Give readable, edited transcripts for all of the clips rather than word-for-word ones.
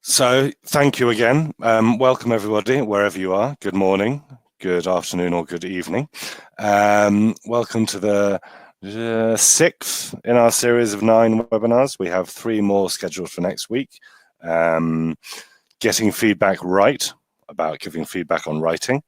So thank you again. Welcome everybody, wherever you are. Good morning, good afternoon, or good evening. Welcome to the sixth in our series of 9 webinars. We have 3 more scheduled for next week. Getting feedback right, about giving feedback on writing.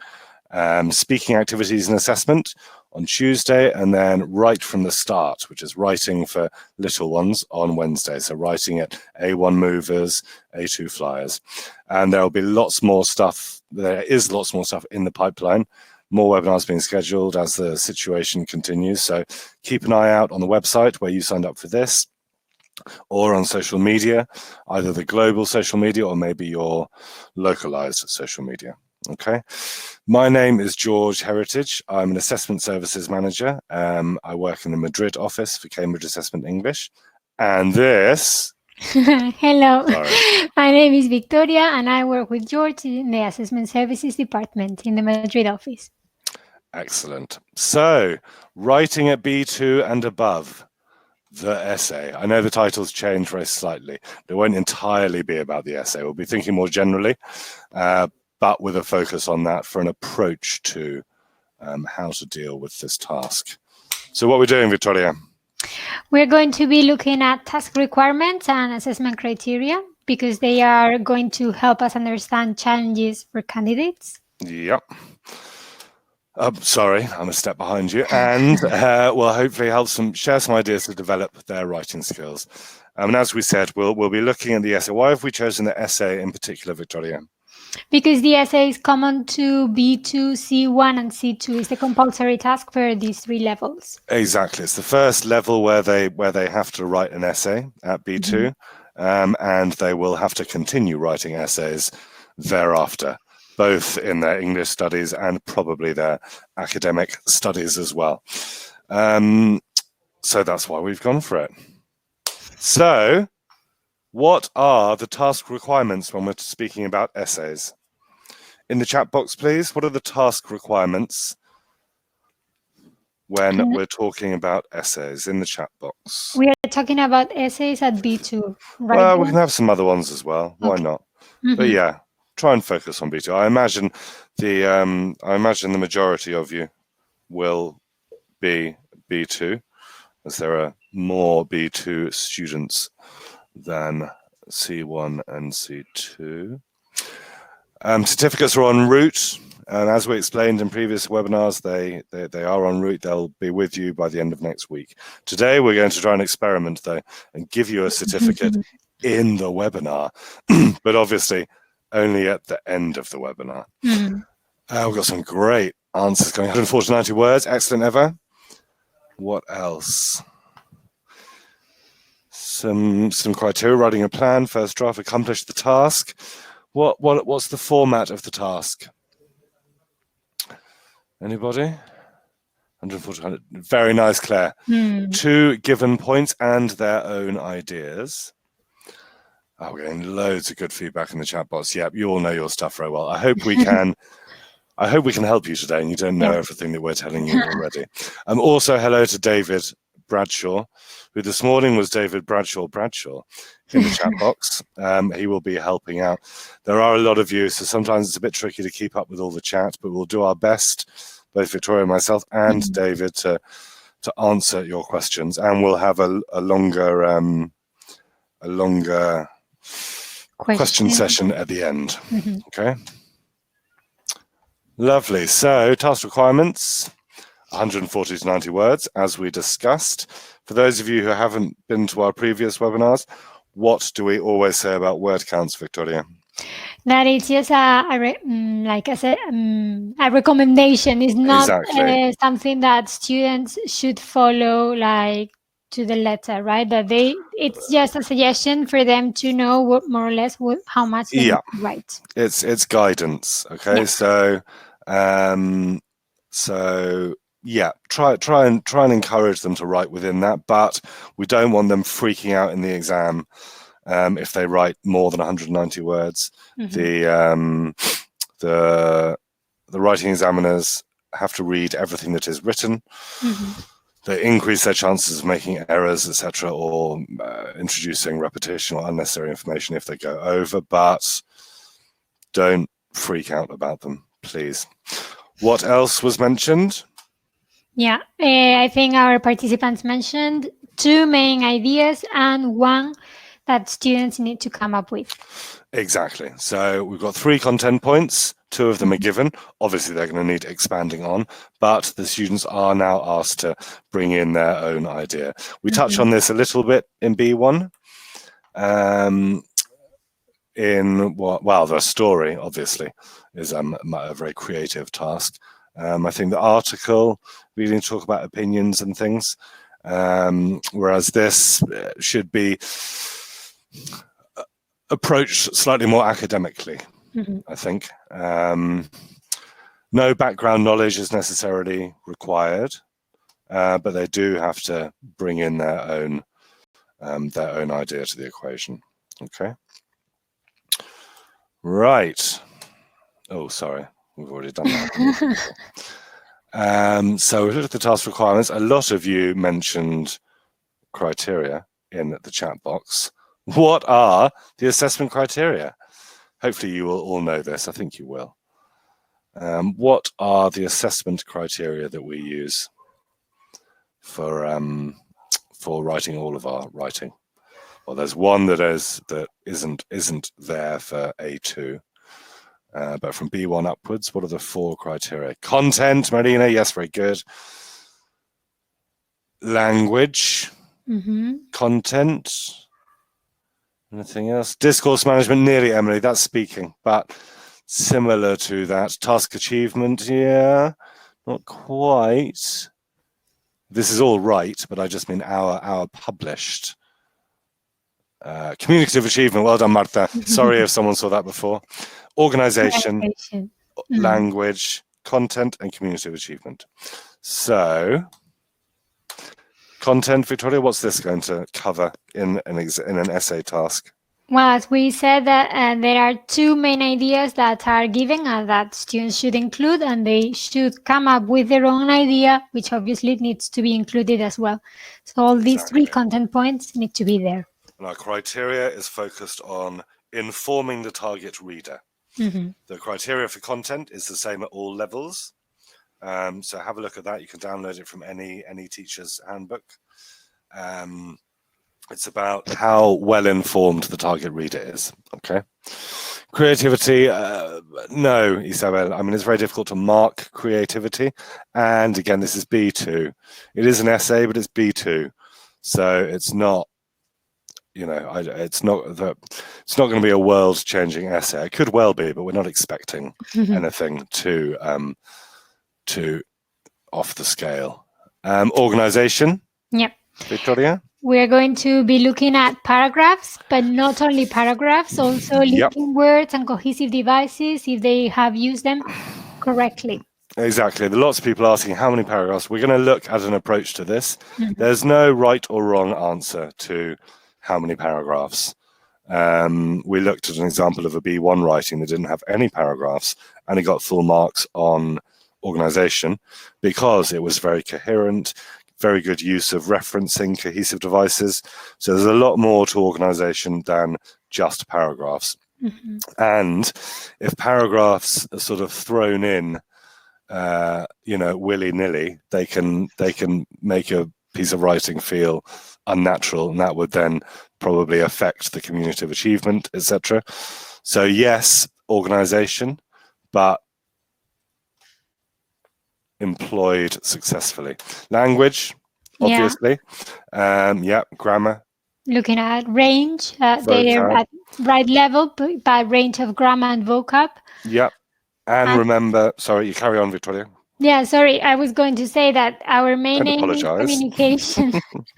Speaking activities and assessment on Tuesday, and then right from the start, which is writing for little ones on Wednesday. So writing at A1 movers, A2 flyers. And there'll be lots more stuff. There is lots more stuff in the pipeline. More webinars being scheduled as the situation continues. So keep an eye out on the website where you signed up for this, or on social media, either the global social media or maybe your localized social media. Okay, my name is George Heritage. I'm an assessment services manager. I work in the Madrid office for Cambridge Assessment English. And this... Hello, Sorry. My name is Victoria and I work with George in the Assessment Services Department in the Madrid office. Excellent. So, writing at B2 and above, the essay. I know the titles change very slightly. They won't entirely be about the essay. We'll be thinking more generally, but with a focus on that for an approach to how to deal with this task. So what are we doing, Victoria? We're going to be looking at task requirements and assessment criteria because they are going to help us understand challenges for candidates. Yep. Sorry, I'm a step behind you, and we'll hopefully help share some ideas to develop their writing skills. And as we said, we'll be looking at the essay. Why have we chosen the essay in particular, Victoria? Because the essay is common to B2, C1, and C2. It's the compulsory task for these 3 levels. Exactly. It's the first level where they have to write an essay at B2, and they will have to continue writing essays thereafter, both in their English studies and probably their academic studies as well. So that's why we've gone for it. So, what are the task requirements when we're speaking about essays? In the chat box, please, what are the task requirements when we're talking about essays? In the chat box. We are talking about essays at B2, right? Well, we can have some other ones as well. Why Okay. not? But yeah, try and focus on B2. I imagine the majority of you will be B2, as there are more B2 students than C1 and C2. Certificates are en route, and as we explained in previous webinars, they are en route. They'll be with you by the end of next week. Today, we're going to try an experiment, though, and give you a certificate in the webinar, but obviously only at the end of the webinar. We've got some great answers going. 140 to 90 words. Excellent, Eva. What else? Some criteria: writing a plan, first draft, accomplish the task. What's the format of the task? Anybody? 140. Very nice, Claire. 2 given points and their own ideas. Oh, we're getting loads of good feedback in the chat box. Yep, you all know your stuff very well. I hope we can. I hope we can help you today, and you don't know everything that we're telling you already. Also, hello to David Bradshaw, who this morning was David Bradshaw in the chat box. He will be helping out. There are a lot of you, so sometimes it's a bit tricky to keep up with all the chat, but we'll do our best, both Victoria, myself, and David, to answer your questions, and we'll have a longer question session at the end. Okay. Lovely. So, task requirements, 140 to 90 words, as we discussed. For those of you who haven't been to our previous webinars, what do we always say about word counts, Victoria? That it's just a recommendation. It's not something that students should follow like to the letter, right? That it's just a suggestion for them to know more or less how much they need to write. It's guidance. Okay, so yeah, try and encourage them to write within that, but we don't want them freaking out in the exam if they write more than 190 words. The writing examiners have to read everything that is written. they increase their chances of making errors, etc., or introducing repetition or unnecessary information if they go over, but don't freak out about them, please. What else was mentioned? Yeah, I think our participants mentioned 2 main ideas and 1 that students need to come up with. Exactly. So we've got 3 content points. 2 of them are given. Obviously, they're going to need expanding on, but the students are now asked to bring in their own idea. We touch on this a little bit in B1. The story, obviously, is a very creative task. I think the article, we need to talk about opinions and things, whereas this should be approached slightly more academically, I think. No background knowledge is necessarily required, but they do have to bring in their own idea to the equation. Okay. Right. Oh, sorry. We've already done that. So we look at the task requirements. A lot of you mentioned criteria in the chat box. What are the assessment criteria? Hopefully you will all know this. I think you will. What are the assessment criteria that we use for writing all of our writing? Well, there's one that isn't there for A2, but from B1 upwards, what are the 4 criteria? Content, Marina, yes, very good. Language, content, anything else? Discourse management, nearly, Emily, that's speaking, but similar to that. Task achievement, yeah, not quite. This is all right, but I just mean our published. Communicative achievement, well done, Martha. Sorry if someone saw that before. Organization, language, content, and communicative achievement. So, content, Victoria, what's this going to cover in an essay task? Well, as we said, that there are 2 main ideas that are given and that students should include, and they should come up with their own idea, which obviously needs to be included as well. So all these 3 content points need to be there. And our criteria is focused on informing the target reader. The criteria for content is the same at all levels. So have a look at that. You can download it from any teacher's handbook. It's about how well informed the target reader is. Okay. Creativity, no, Isabel. I mean, it's very difficult to mark creativity. And again, this is B2. It is an essay, but it's B2. So it's not, it's not going to be a world-changing essay. It could well be, but we're not expecting anything too off the scale. Organization. Yep. Victoria. We're going to be looking at paragraphs, but not only paragraphs, also linking words and cohesive devices if they have used them correctly. Exactly. There are lots of people asking how many paragraphs. We're going to look at an approach to this. There's no right or wrong answer to how many paragraphs. We looked at an example of a B1 writing that didn't have any paragraphs, and it got full marks on organization because it was very coherent, very good use of referencing cohesive devices. So there's a lot more to organization than just paragraphs. And if paragraphs are sort of thrown in, willy-nilly, they can make a piece of writing feel unnatural, and that would then probably affect the communicative achievement, etc. So yes, organization, but employed successfully. Language, obviously. Grammar. Looking at range, they're at right level, but range of grammar and vocab. Yep. And remember, sorry, you carry on, Victoria. Yeah, sorry, I was going to say that our main aim is communication.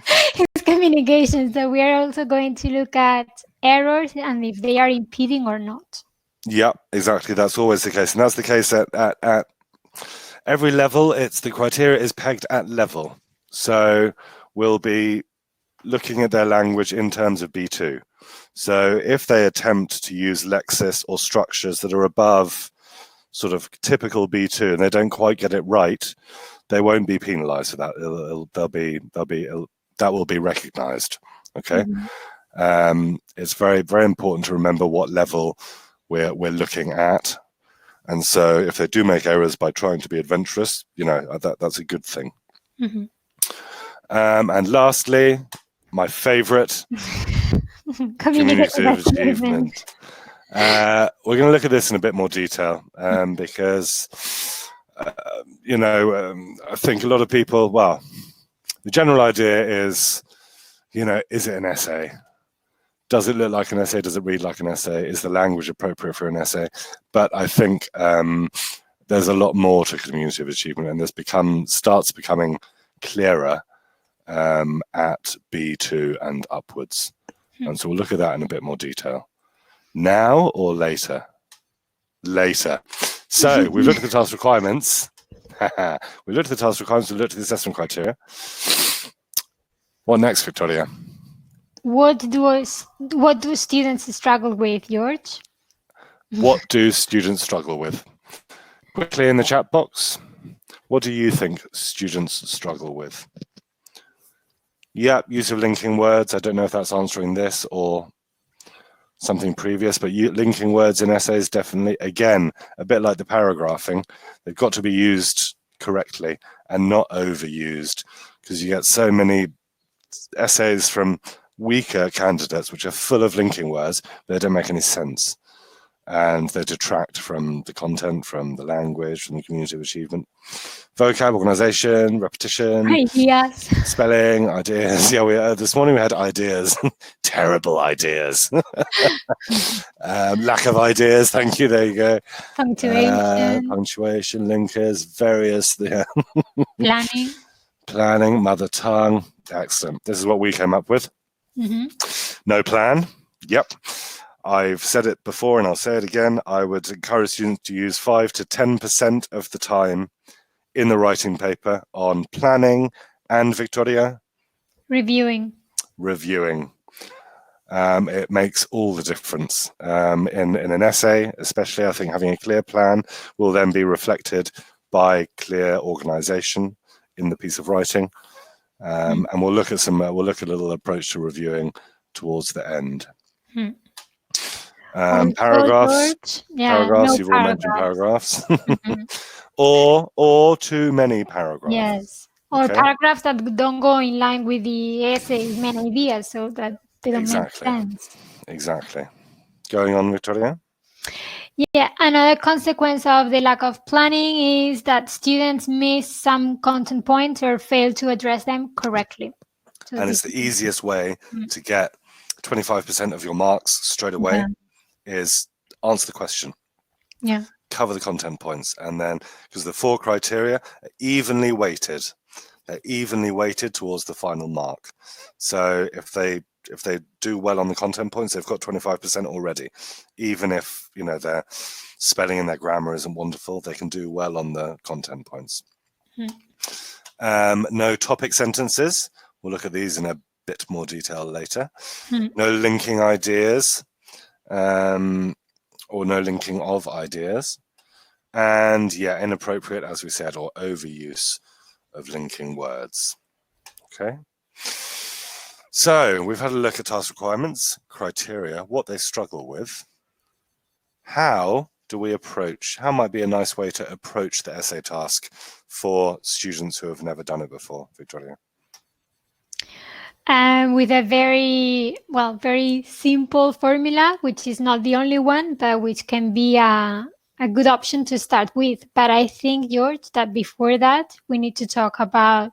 It's communication, so we are also going to look at errors and if they are impeding or not. Yeah, exactly. That's always the case. And that's the case at every level. The criteria is pegged at level. So we'll be looking at their language in terms of B2. So if they attempt to use lexis or structures that are above sort of typical B2 and they don't quite get it right, they won't be penalised for that. That will be recognised. Okay, it's very, very important to remember what level we're looking at, and so if they do make errors by trying to be adventurous, that's a good thing. And lastly, my favourite, communicative achievement. We're going to look at this in a bit more detail because, I think a lot of people, well, the general idea is, is it an essay? Does it look like an essay? Does it read like an essay? Is the language appropriate for an essay? But I think there's a lot more to communicative achievement, and this starts becoming clearer at B2 and upwards. And so we'll look at that in a bit more detail. Now or later? Later. So we've looked at the task requirements. We looked at the task requirements. We looked at the assessment criteria. What next, Victoria? What do students struggle with, George? What do students struggle with? Quickly in the chat box. What do you think students struggle with? Yeah, use of linking words. I don't know if that's answering this or something previous, but linking words in essays, definitely. Again, a bit like the paragraphing, they've got to be used correctly and not overused, because you get so many essays from weaker candidates which are full of linking words, but they don't make any sense. And they detract from the content, from the language, from the community achievement. Vocab, organisation, repetition, ideas, spelling, ideas. Yeah, this morning we had ideas, terrible ideas. Lack of ideas. Thank you. There you go. Punctuation, linkers, various. Yeah. Planning, mother tongue. Excellent. This is what we came up with. No plan. Yep. I've said it before and I'll say it again. I would encourage students to use 5 to 10% of the time in the writing paper on planning and, Victoria? Reviewing. It makes all the difference. In an essay, especially, I think having a clear plan will then be reflected by clear organisation in the piece of writing. And we'll look at a little approach to reviewing towards the end. Paragraphs. Paragraphs. You've all mentioned paragraphs. or too many paragraphs. Yes. Or paragraphs that don't go in line with the essay's main idea, so that they don't make sense. Exactly. Going on, Victoria? Yeah, another consequence of the lack of planning is that students miss some content points or fail to address them correctly. So and it's the easiest way to get 25% of your marks straight away is answer the question. Yeah. Cover the content points, and then because the 4 criteria are evenly weighted, they're evenly weighted towards the final mark. So if they do well on the content points, they've got 25% already. Even if their spelling and their grammar isn't wonderful, they can do well on the content points. No topic sentences. We'll look at these in a bit more detail later. No linking ideas. Or no linking of ideas, and inappropriate, as we said, or overuse of linking words. Okay, so we've had a look at task requirements, criteria, what they struggle with. How might be a nice way to approach the essay task for students who have never done it before, Victoria? With a very simple formula, which is not the only one, but which can be a good option to start with. But I think, George, that before that, we need to talk about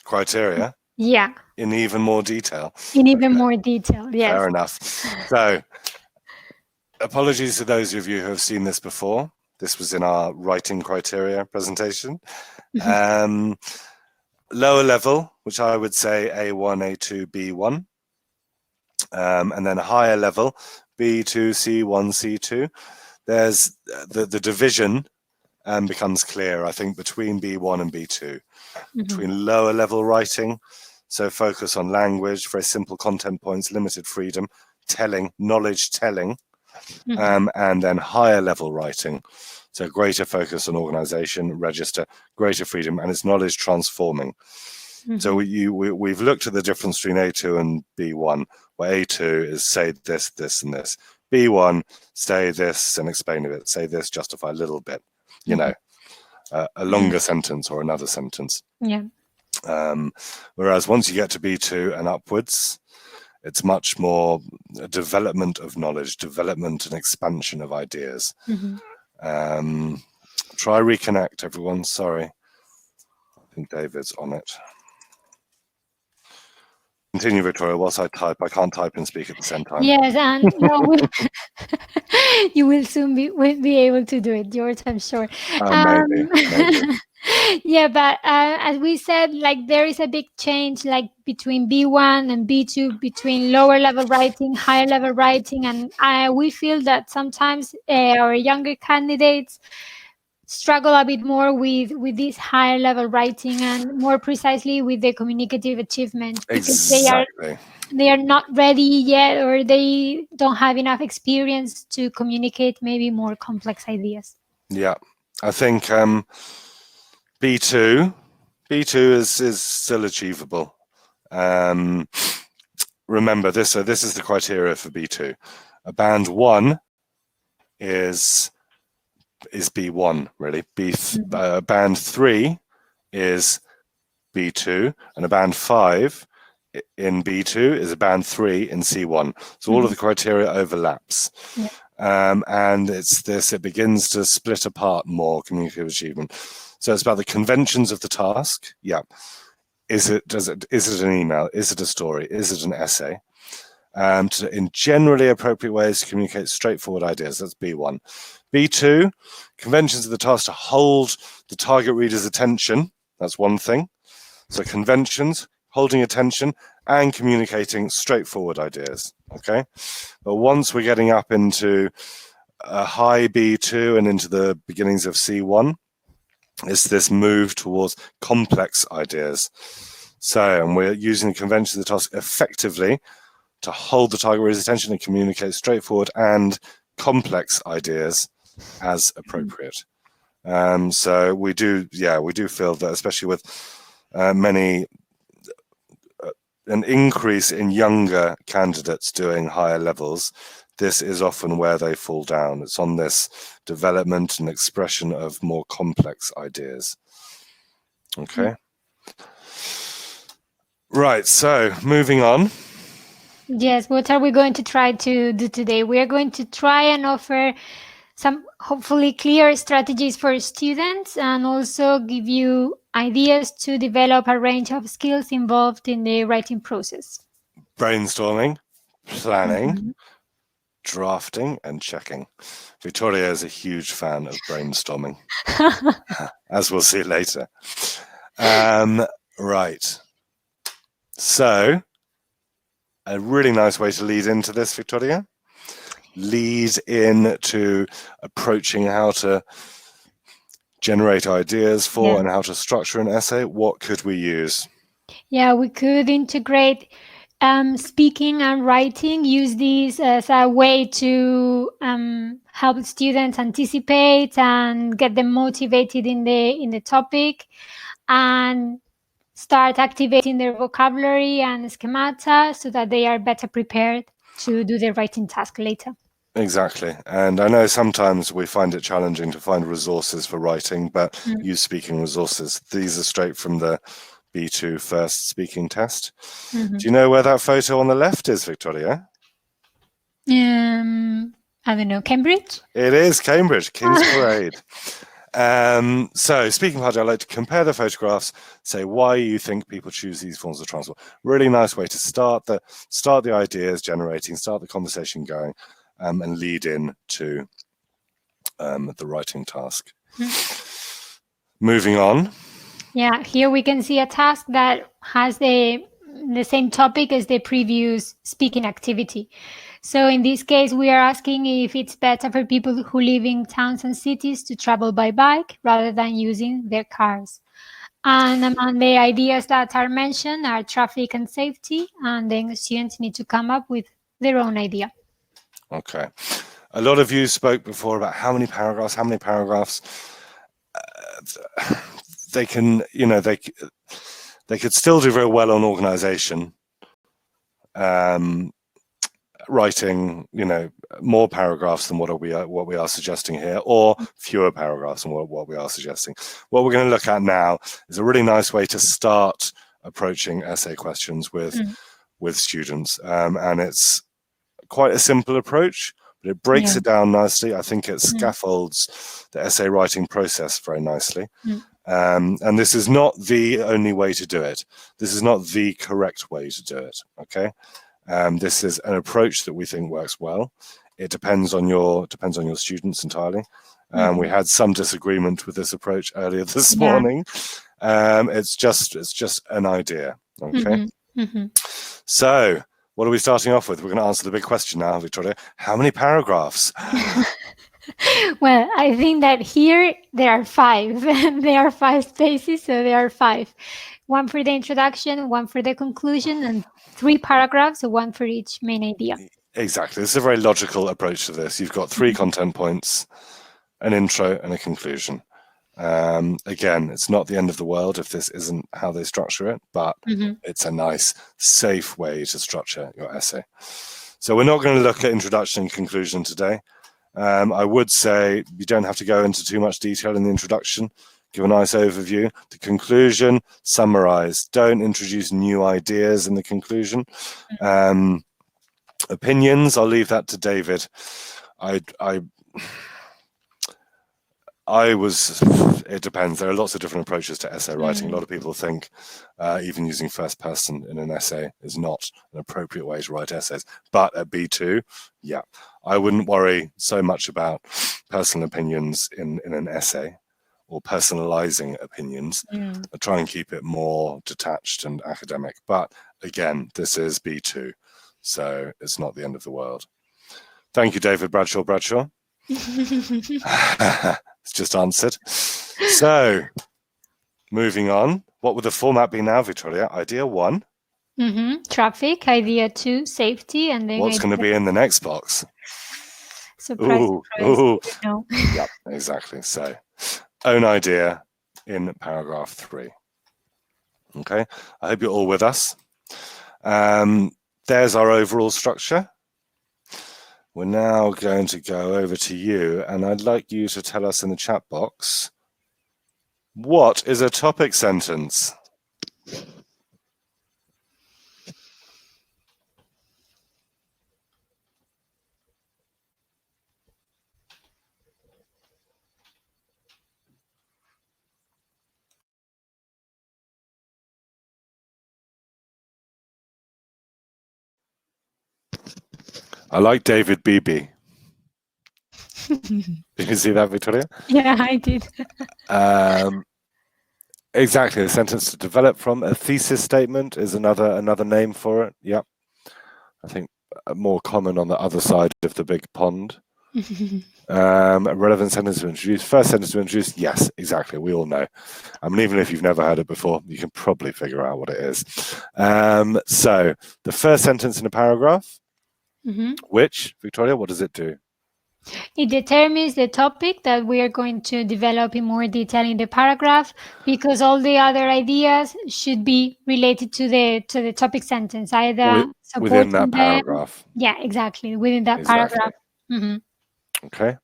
criteria. Yeah. In even more detail. More detail, yes. Fair enough. So, apologies to those of you who have seen this before. This was in our writing criteria presentation. Lower level, which I would say A1, A2, B1. And then a higher level, B2, C1, C2. There's the division becomes clear, I think, between B1 and B2. Between lower level writing, so focus on language, very simple content points, limited freedom, telling, knowledge telling, and then higher level writing. So greater focus on organization, register, greater freedom, and it's knowledge transforming. So we've looked at the difference between A2 and B1, where A2 is say this, this, and this. B1, say this and explain a bit. Say this, justify a little bit. You know, a longer sentence or another sentence. Yeah. Whereas once you get to B2 and upwards, it's much more a development of knowledge, development and expansion of ideas. Try reconnect, everyone. Sorry. I think David's on it. Continue, Victoria, whilst I type. I can't type and speak at the same time. Yes, and you will soon be able to do it, George, I'm sure. Maybe. Yeah, but as we said, like there is a big change like between B1 and B2, between lower level writing, higher level writing, and we feel that sometimes our younger candidates struggle a bit more with this higher level writing, and more precisely with the communicative achievement, because they are not ready yet, or they don't have enough experience to communicate maybe more complex ideas. Yeah, I think B2 is still achievable. Remember this. So this is the criteria for B2. A band 1 is B1 really. Band 3 is B2, and a band 5 in B2 is a band 3 in C1. So all of the criteria overlaps. And it begins to split apart more, communicative achievement. So it's about the conventions of the task. Yeah. Is it an email? Is it a story? Is it an essay? In generally appropriate ways to communicate straightforward ideas. That's B1. B2, conventions of the task to hold the target reader's attention. That's one thing. So conventions, holding attention, and communicating straightforward ideas. Okay. But once we're getting up into a high B2 and into the beginnings of C1, it's this move towards complex ideas. So, and we're using the conventions of the task effectively to hold the target reader's attention and communicate straightforward and complex ideas as appropriate. So we do feel that, especially with an increase in younger candidates doing higher levels, this is often where they fall down. It's on this development and expression of more complex ideas. Okay. Right, so moving on. Yes, what are we going to try to do today? We are going to try and offer some hopefully clear strategies for students, and also give you ideas to develop a range of skills involved in the writing process. Brainstorming, planning, drafting, and checking. Victoria is a huge fan of brainstorming, as we'll see later. Right. So, a really nice way to lead into this, Victoria. Lead into approaching how to generate ideas for and how to structure an essay. What could we use? Yeah, we could integrate speaking and writing, use this as a way to help students anticipate and get them motivated in the topic, and start activating their vocabulary and schemata so that they are better prepared to do their writing task later. Exactly. And I know sometimes we find it challenging to find resources for writing, but use speaking resources. These are straight from the B2 first speaking test. Do you know where that photo on the left is, Victoria? I don't know, Cambridge? It is Cambridge, King's Parade. So speaking part, I'd like to compare the photographs, say why you think people choose these forms of transport. Really nice way to start the ideas generating, start the conversation going, and lead in to the writing task. Moving on. Yeah, here we can see a task that has the same topic as the previous speaking activity. So in this case, we are asking if it's better for people who live in towns and cities to travel by bike rather than using their cars. And among the ideas that are mentioned are traffic and safety, and then students need to come up with their own idea. Okay. A lot of you spoke before about how many paragraphs. They can, they could still do very well on organization, writing, more paragraphs than what we are suggesting here, or fewer paragraphs than what we are suggesting. What we're going to look at now is a really nice way to start approaching essay questions with students, and it's quite a simple approach, but it breaks it down nicely. I think it scaffolds the essay writing process very nicely. And this is not the only way to do it. This is not the correct way to do it, okay? This is an approach that we think works well. It depends on your students entirely. We had some disagreement with this approach earlier this morning. It's just an idea, okay? So, what are we starting off with? We're going to answer the big question now, Victoria. How many paragraphs? Well, I think that here there are 5. There are 5 spaces, so there are 5. 1 for the introduction, 1 for the conclusion, and 3 paragraphs, so 1 for each main idea. Exactly. This is a very logical approach to this. You've got 3 content points, an intro, and a conclusion. Again, it's not the end of the world if this isn't how they structure it, but it's a nice, safe way to structure your essay. So we're not going to look at introduction and conclusion today. I would say you don't have to go into too much detail in the introduction. Give a nice overview. The conclusion, summarize. Don't introduce new ideas in the conclusion. Opinions, I'll leave that to David. It depends. There are lots of different approaches to essay writing. A lot of people think even using first person in an essay is not an appropriate way to write essays. But at B2, yeah, I wouldn't worry so much about personal opinions in an essay or personalizing opinions. I try and keep it more detached and academic. But again, this is B2, so it's not the end of the world. Thank you, David Bradshaw. It's just answered. So, moving on. What would the format be now, Victoria? Idea 1. Traffic. Idea 2, safety. And then what's going to be in the next box? Surprise. No. Yep, exactly. So, own idea in paragraph 3. Okay, I hope you're all with us. There's our overall structure. We're now going to go over to you, and I'd like you to tell us in the chat box, what is a topic sentence? I like David Beebe. Did you see that, Victoria? Yeah, I did. Exactly, a sentence to develop from. A thesis statement is another name for it. Yep. I think more common on the other side of the big pond. A relevant sentence to introduce. First sentence to introduce. Yes, exactly. We all know. I mean, even if you've never heard it before, you can probably figure out what it is. So the first sentence in a paragraph, which, Victoria, what does it do? It determines the topic that we are going to develop in more detail in the paragraph, because all the other ideas should be related to the topic sentence, either within that paragraph. Yeah, exactly, within that paragraph. Okay.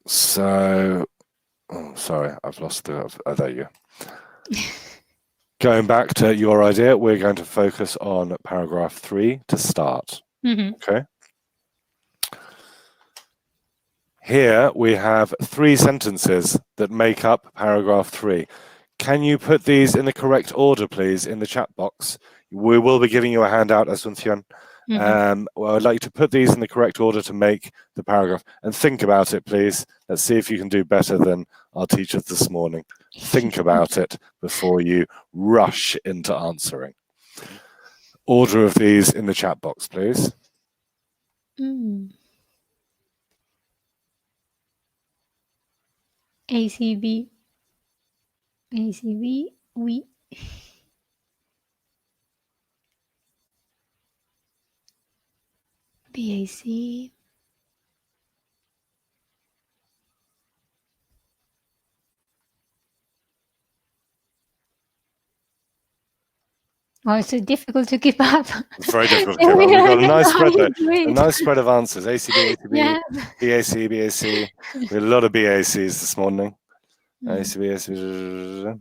So, sorry, I've lost the. Oh, there you go. Going back to your idea, we're going to focus on paragraph 3 to start. Okay. Here we have 3 sentences that make up paragraph 3. Can you put these in the correct order, please, in the chat box? We will be giving you a handout, Asuncion. Well, I'd like you to put these in the correct order to make the paragraph. And think about it, please. Let's see if you can do better than our teachers this morning. Think about it before you rush into answering. Order of these in the chat box, please. ACB, we. BAC. Oh, it's so difficult to keep up. It's very difficult to keep up. We've got a nice spread though. A It. nice spread of answers. ACB, ACB, Yeah. BAC, BAC. We had a lot of BACs this morning. ACB, ACB.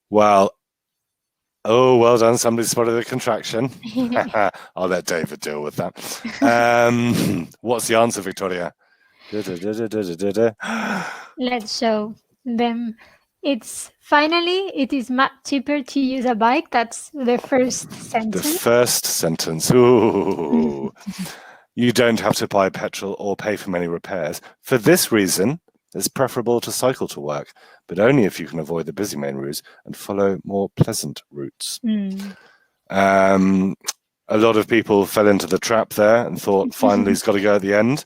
Well, oh, well done. Somebody spotted the contraction. I'll let David deal with that. What's the answer, Victoria? Let's show them. It is much cheaper to use a bike. That's the first sentence. The first sentence. Ooh. You don't have to buy petrol or pay for many repairs. For this reason, it's preferable to cycle to work, but only if you can avoid the busy main routes and follow more pleasant routes. A lot of people fell into the trap there and thought, finally, it's got to go at the end.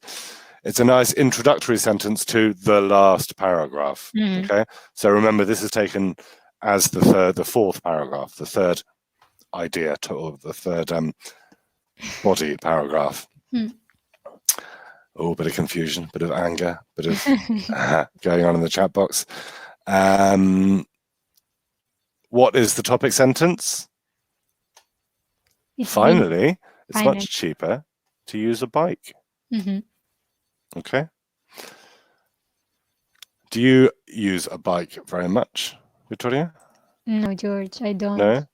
It's a nice introductory sentence to the last paragraph. Okay, so remember, this is taken as the fourth paragraph, the third idea, or the third body paragraph. Oh, bit of confusion, bit of anger, bit of going on in the chat box. What is the topic sentence? Finally, it's much cheaper to use a bike. Okay. Do you use a bike very much, Victoria? No, George, I don't. No?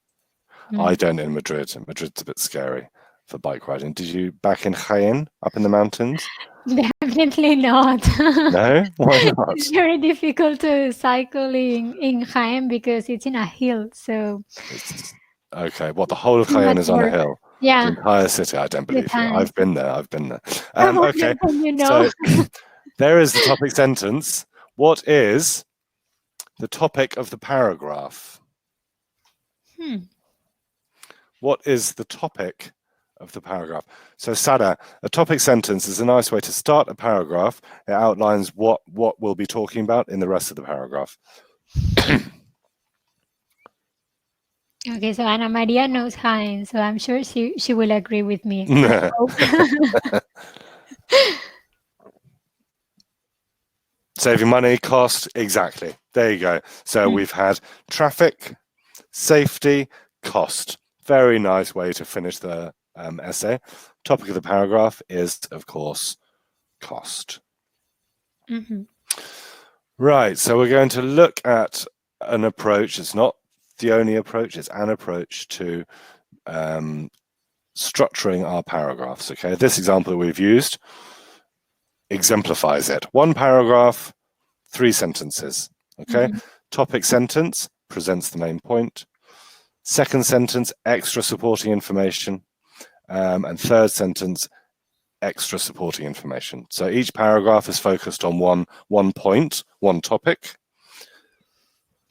I don't in Madrid. Madrid's a bit scary for bike riding. Did you back in Jaén, up in the mountains? Definitely not. No? Why not? It's very difficult to cycle in Jaén because it's in a hill. So. Okay, what, the whole of Jaén is on a hill? Yeah. The entire city, I don't believe you. I've been there. Okay, so there is the topic sentence. What is the topic of the paragraph? What is the topic of the paragraph? So, Sada, a topic sentence is a nice way to start a paragraph. It outlines what we'll be talking about in the rest of the paragraph. Okay, so Ana Maria knows Jaén, so I'm sure she will agree with me. Saving money, cost, exactly. There you go. So we've had traffic, safety, cost. Very nice way to finish the essay. Topic of the paragraph is, of course, cost. Right, so we're going to look at an approach. It's not the only approach, it's an approach to structuring our paragraphs. Okay, this example that we've used exemplifies it. One paragraph, 3 sentences. Okay, topic sentence presents the main point. Second sentence, extra supporting information. And third sentence, extra supporting information. So each paragraph is focused on one point, one topic.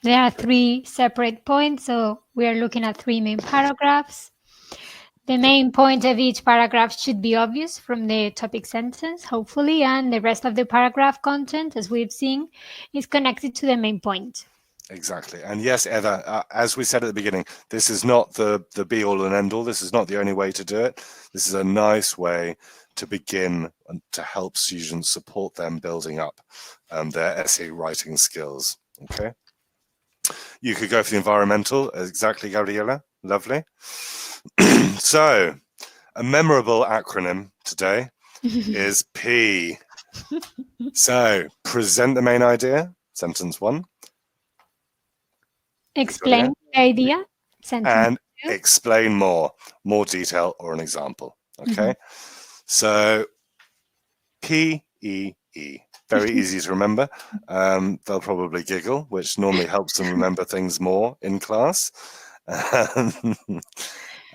There are 3 separate points, so we are looking at 3 main paragraphs. The main point of each paragraph should be obvious from the topic sentence, hopefully, and the rest of the paragraph content, as we've seen, is connected to the main point. Exactly. And yes, Eva, as we said at the beginning, this is not the be-all and end-all. This is not the only way to do it. This is a nice way to begin and to help students support them building up their essay writing skills. Okay. You could go for the environmental, exactly, Gabriela. Lovely. So, a memorable acronym today is P. So, present the main idea, sentence 1. Explain the idea, sentence and 2. Explain more detail or an example. Okay. So, PEE. Very easy to remember. They'll probably giggle, which normally helps them remember things more in class.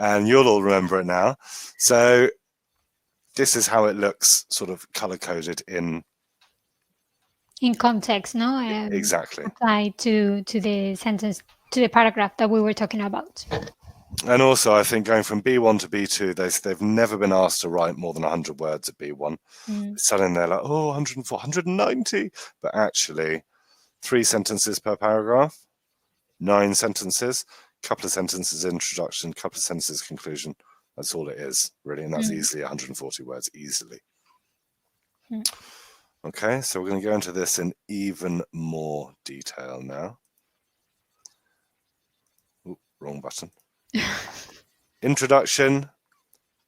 And you'll all remember it now. So this is how it looks, sort of color-coded in context, no? Exactly. Applied to the sentence, to the paragraph that we were talking about. And also, I think going from B1 to B2, they've never been asked to write more than 100 words at B1. Suddenly they're like, oh, 104, 190. But actually, 3 sentences per paragraph, 9 sentences, couple of sentences introduction, couple of sentences conclusion. That's all it is, really, and that's easily 140 words, easily. Okay, so we're going to go into this in even more detail now. Ooh, wrong button. Introduction,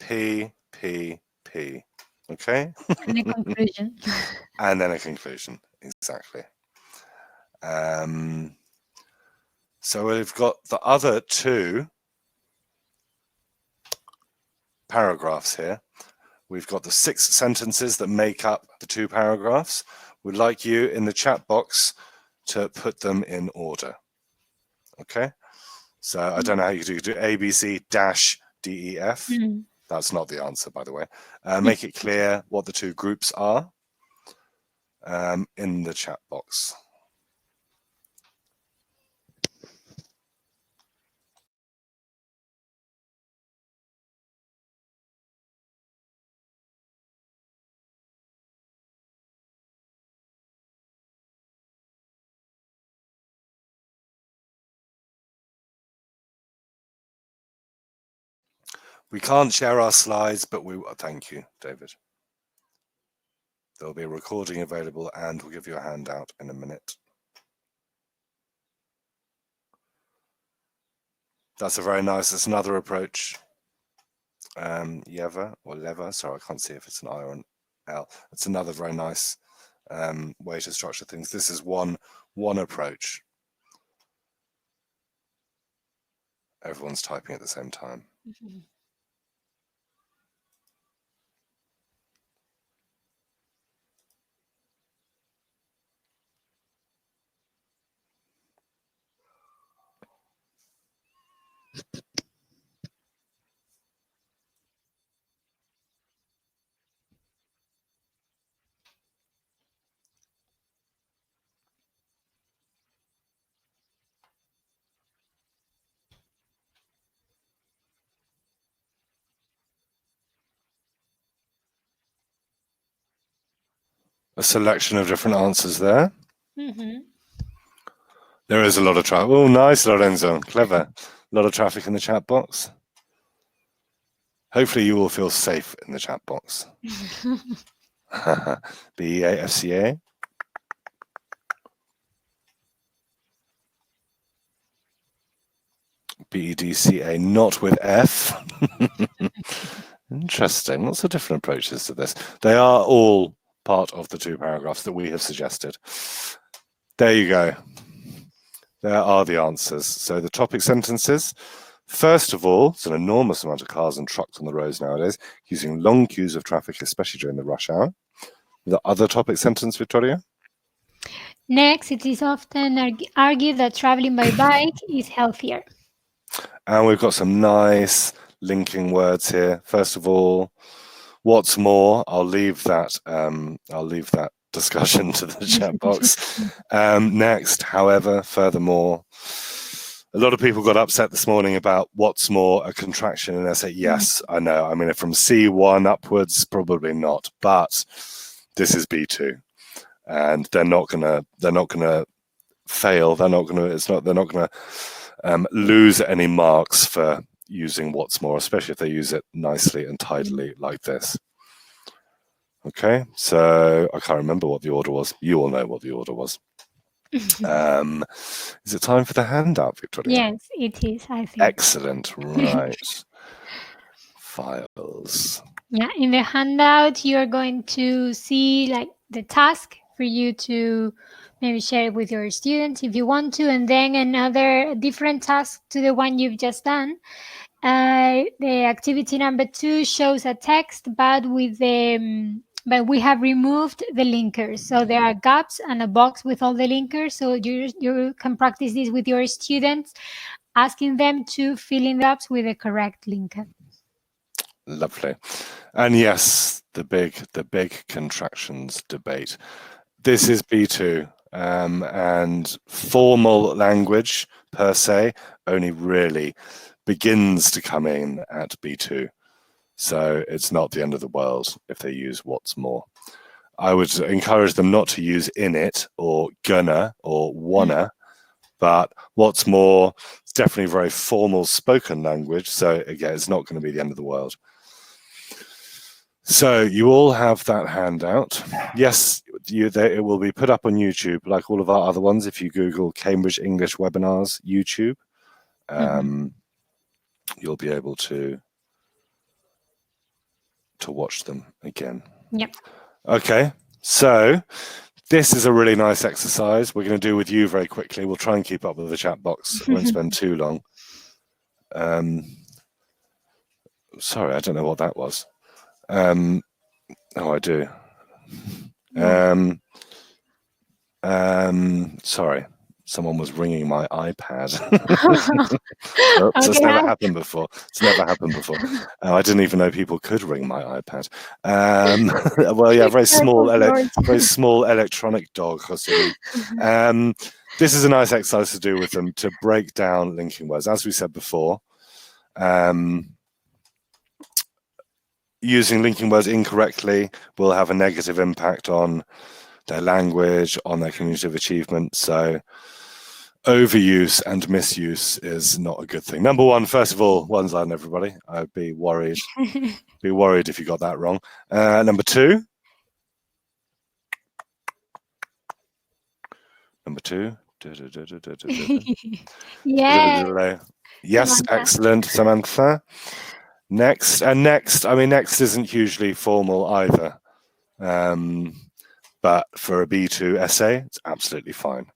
P, P, P. Okay? And a conclusion. And then a conclusion, exactly. So we've got the other two paragraphs here. We've got the 6 sentences that make up the 2 paragraphs. We'd like you in the chat box to put them in order. Okay? So I don't know how you do A, B, C dash D, E, F. That's not the answer, by the way. Make it clear what the 2 groups are in the chat box. We can't share our slides, but we will. Thank you, David. There'll be a recording available, and we'll give you a handout in a minute. That's a very nice, that's another approach. Yeva or Leva, sorry, I can't see if it's an I or an L. It's another very nice way to structure things. This is one approach. Everyone's typing at the same time. A selection of different answers there. There is a lot of traffic. Oh, nice, Lorenzo. Clever. A lot of traffic in the chat box. Hopefully you will feel safe in the chat box. BEAFCA. BEDCA, not with F. Interesting. Lots of different approaches to this. They are all part of the 2 paragraphs that we have suggested. There you go. There are the answers. So the topic sentences. First of all, it's an enormous amount of cars and trucks on the roads nowadays, using long queues of traffic, especially during the rush hour. The other topic sentence, Victoria? Next, it is often argued that traveling by bike is healthier. And we've got some nice linking words here. First of all, what's more, I'll leave that discussion to the chat box. Next, however, furthermore, a lot of people got upset this morning about what's more, a contraction, and I say, yes, I know. I mean, from C1 upwards, probably not, but this is B2, and they're not gonna fail. They're not gonna lose any marks for using what's more, especially if they use it nicely and tidily like this. Okay, so I can't remember what the order was. You all know what the order was. Is it time for the handout, Victoria? Yes, it is, I think. Excellent, right. Files. Yeah, in the handout, you're going to see like the task for you to maybe share it with your students if you want to, and then another different task to the one you've just done. The activity number 2 shows a text, but with the but we have removed the linkers. So there are gaps and a box with all the linkers. So you can practice this with your students, asking them to fill in the gaps with the correct linker. Lovely. And yes, the big contractions debate. This is B2, and formal language per se only really begins to come in at B2. So it's not the end of the world if they use what's more. I would encourage them not to use in it or gonna or wanna, but what's more, It's definitely very formal spoken language. So again, it's not going to be the end of the world. So you all have that handout. Yes, it will be put up on YouTube like all of our other ones. If you Google Cambridge English Webinars YouTube, you'll be able to watch them again. Yep. Okay, so this is a really nice exercise we're going to do with you very quickly. We'll try and keep up with the chat box. I won't spend too long. Sorry, I don't know what that was. Oh, I do. Sorry, someone was ringing my iPad. Oops, that's never happened before. It's never happened before. I didn't even know people could ring my iPad. Well, yeah, very small electronic dog. This is a nice exercise to do with them to break down linking words. As we said before, using linking words incorrectly will have a negative impact on their language, on their communicative achievement. So overuse and misuse is not a good thing. Number one, first of all, one's on everybody. I'd be worried. Be worried if you got that wrong. Number two. Yeah. Yes, excellent, Samantha. Next, next isn't hugely formal either. But for a B2 essay, it's absolutely fine.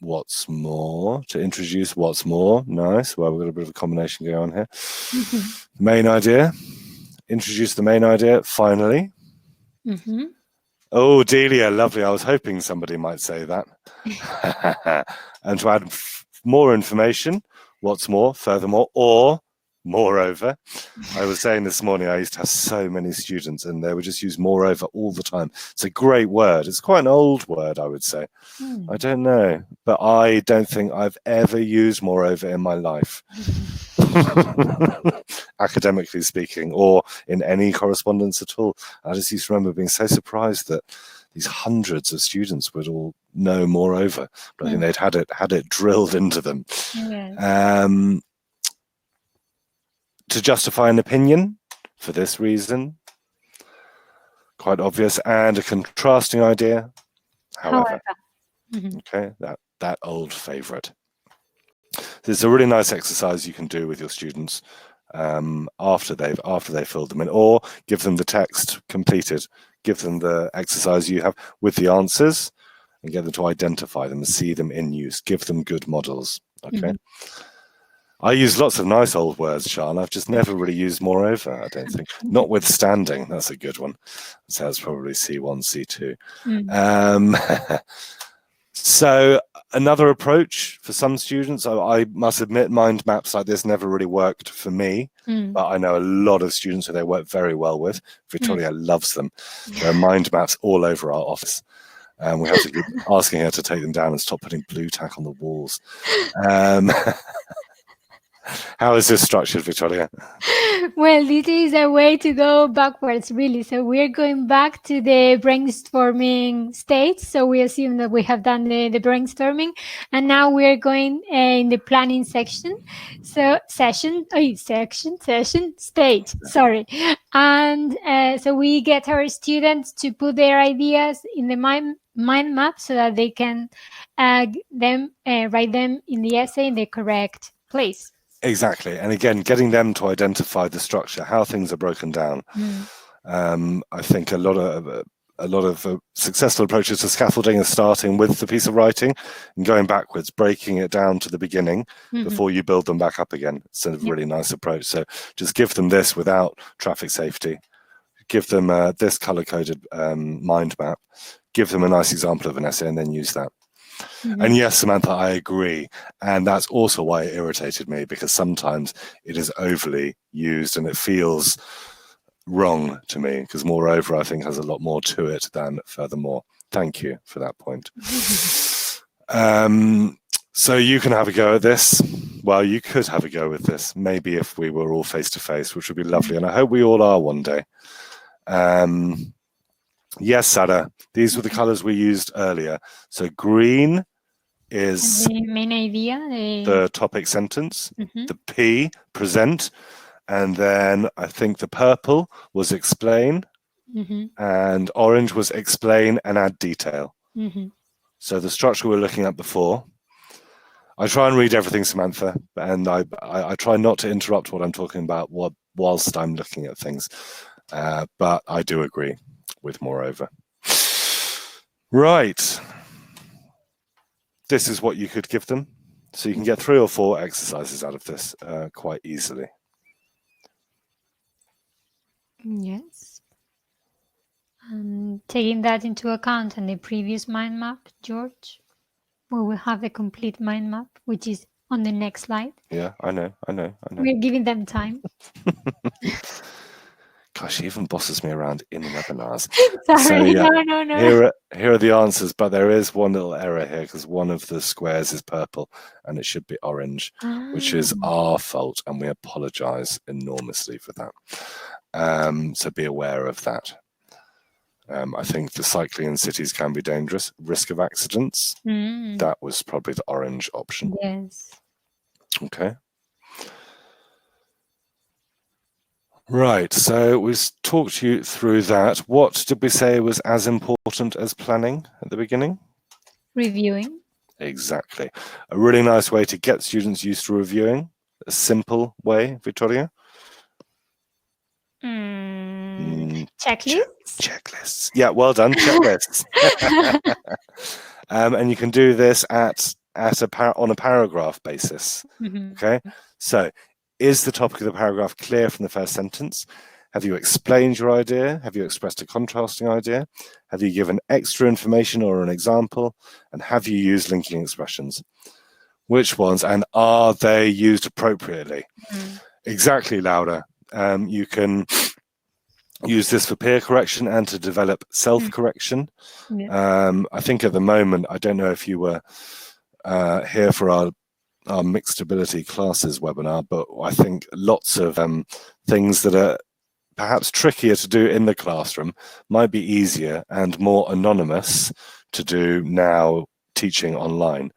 What's more? To introduce what's more. Nice. Well, we've got a bit of a combination going on here. Main idea. Introduce the main idea, finally. Oh, Delia, lovely. I was hoping somebody might say that. And to add more information, what's more, furthermore, or moreover. I was saying this morning, I used to have so many students and they would just use moreover all the time. It's a great word. It's quite an old word, I would say. I don't know, but I don't think I've ever used moreover in my life. Academically speaking, or in any correspondence at all. I just used to remember being so surprised that these hundreds of students would all know moreover, but I think they'd had it drilled into them. To justify an opinion for this reason, quite obvious, and a contrasting idea, however. Okay, that old favorite. This is a really nice exercise you can do with your students after they've filled them in, or give them the text completed, give them the exercise you have with the answers, and get them to identify them and see them in use. Give them good models. Okay. I use lots of nice old words, Sean. I've just never really used moreover, I don't think. Notwithstanding, that's a good one. So that's probably C1, C2. So another approach for some students, I must admit, mind maps like this never really worked for me, but I know a lot of students who they work very well with. Victoria loves them. There are mind maps all over our office. And we have to keep asking her to take them down and stop putting blue tack on the walls. How is this structured, Victoria? Well, this is a way to go backwards, really. So we're going back to the brainstorming stage. So we assume that we have done the brainstorming, and now we're going in the planning section. So stage. Sorry, and so we get our students to put their ideas in the mind map so that they can write them in the essay in the correct place. Exactly. And again, getting them to identify the structure, how things are broken down. I think a lot of successful approaches to scaffolding are starting with the piece of writing and going backwards, breaking it down to the beginning before you build them back up again. It's a really nice approach. So just give them this without traffic safety. Give them this color-coded mind map. Give them a nice example of an essay and then use that. And yes, Samantha, I agree. And that's also why it irritated me, because sometimes it is overly used and it feels wrong to me, because moreover, I think has a lot more to it than furthermore. Thank you for that point. So you can have a go at this. Well, you could have a go with this, maybe if we were all face to face, which would be lovely. And I hope we all are one day. Yes, Sarah, these were the colors we used earlier. So green is the main idea, the topic sentence. Mm-hmm. The P, present. And then I think the purple was explain. Mm-hmm. And orange was explain and add detail. Mm-hmm. So the structure we were looking at before. I try and read everything, Samantha, and I try not to interrupt what I'm talking about whilst I'm looking at things. But I do agree with moreover. Right. This is what you could give them. So you can get 3 or 4 exercises out of this quite easily. Yes. Taking that into account and the previous mind map, George, we will have the complete mind map, which is on the next slide. Yeah, I know. We're giving them time. Gosh, she even bosses me around in webinars. Sorry, so, yeah, no. Here are the answers, but there is one little error here because one of the squares is purple and it should be orange, which is our fault, and we apologize enormously for that. So be aware of that. I think the cycling in cities can be dangerous. Risk of accidents. That was probably the orange option. Yes. Okay. Right, so we've talked you through that. What did we say was as important as planning at the beginning? Reviewing. Exactly. A really nice way to get students used to reviewing. A simple way, Victoria? Checklists? Checklists. Yeah, well done, checklists. And you can do this on a paragraph basis. Mm-hmm. Okay, so is the topic of the paragraph clear from the first sentence? Have you explained your idea? Have you expressed a contrasting idea? Have you given extra information or an example? And have you used linking expressions? Which ones? And are they used appropriately? Exactly, Laura. You can use this for peer correction and to develop self-correction. I think at the moment, I don't know if you were here for our mixed ability classes webinar, but I think lots of things that are perhaps trickier to do in the classroom might be easier and more anonymous to do now teaching online.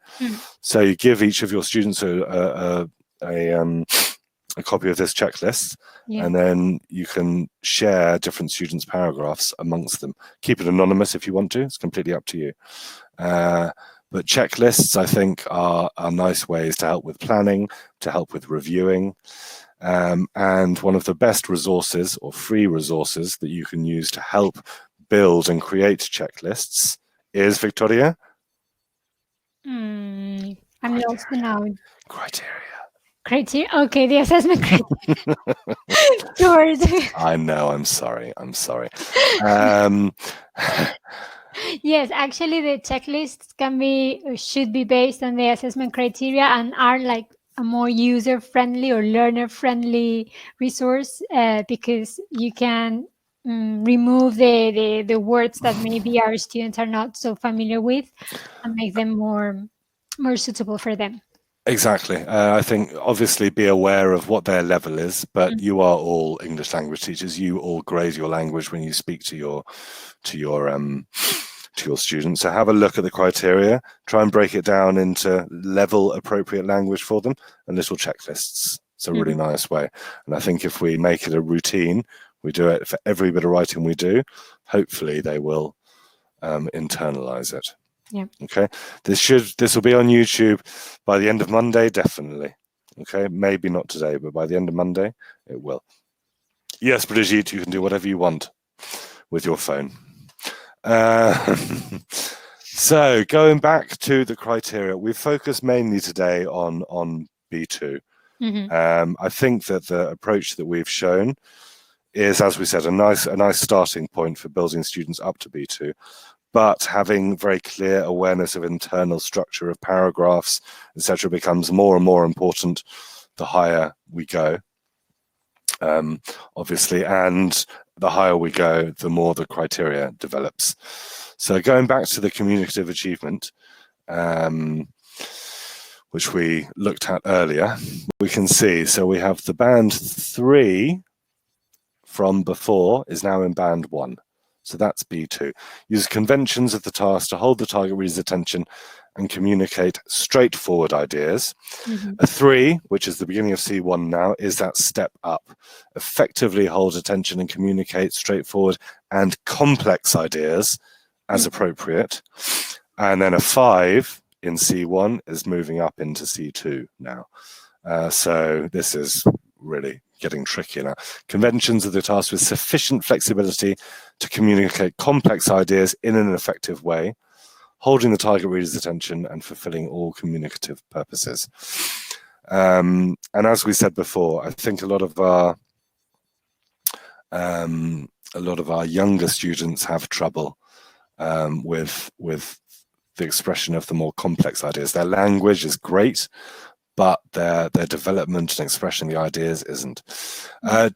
So you give each of your students a copy of this checklist, and then you can share different students' paragraphs amongst them. Keep it anonymous if you want to, it's completely up to you. But checklists, I think, are nice ways to help with planning, to help with reviewing. And one of the best resources or free resources that you can use to help build and create checklists is, Victoria? I'm lost now. Criteria. Okay, the assessment criteria. George. I know, I'm sorry. Yes, actually the checklists should be based on the assessment criteria and are like a more user-friendly or learner-friendly resource because you can remove the words that maybe our students are not so familiar with and make them more suitable for them. Exactly. I think obviously be aware of what their level is, but you are all English language teachers. You all grade your language when you speak to your students. So have a look at the criteria, try and break it down into level appropriate language for them and little checklists. It's a really nice way. And I think if we make it a routine, we do it for every bit of writing we do, hopefully they will internalize it. Yeah. Okay. This will be on YouTube by the end of Monday, definitely. Okay. Maybe not today, but by the end of Monday, it will. Yes, Brigitte, you can do whatever you want with your phone. So going back to the criteria, we've focused mainly today on B2. I think that the approach that we've shown is, as we said, a nice starting point for building students up to B2. But having very clear awareness of internal structure of paragraphs, etc., becomes more and more important the higher we go, obviously, and the higher we go, the more the criteria develops. So going back to the communicative achievement, which we looked at earlier, we can see, so we have the band 3 from before is now in band 1. So that's B2. Use conventions of the task to hold the target reader's attention and communicate straightforward ideas. A 3, which is the beginning of C1 now, is that step up. Effectively hold attention and communicate straightforward and complex ideas as appropriate. And then a 5 in C1 is moving up into C2 now. So this is really getting tricky now. Conventions of the task with sufficient flexibility to communicate complex ideas in an effective way, holding the target reader's attention and fulfilling all communicative purposes. And as we said before, I think a lot of our younger students have trouble with the expression of the more complex ideas. Their language is great, but their development and expression of the ideas isn't. They're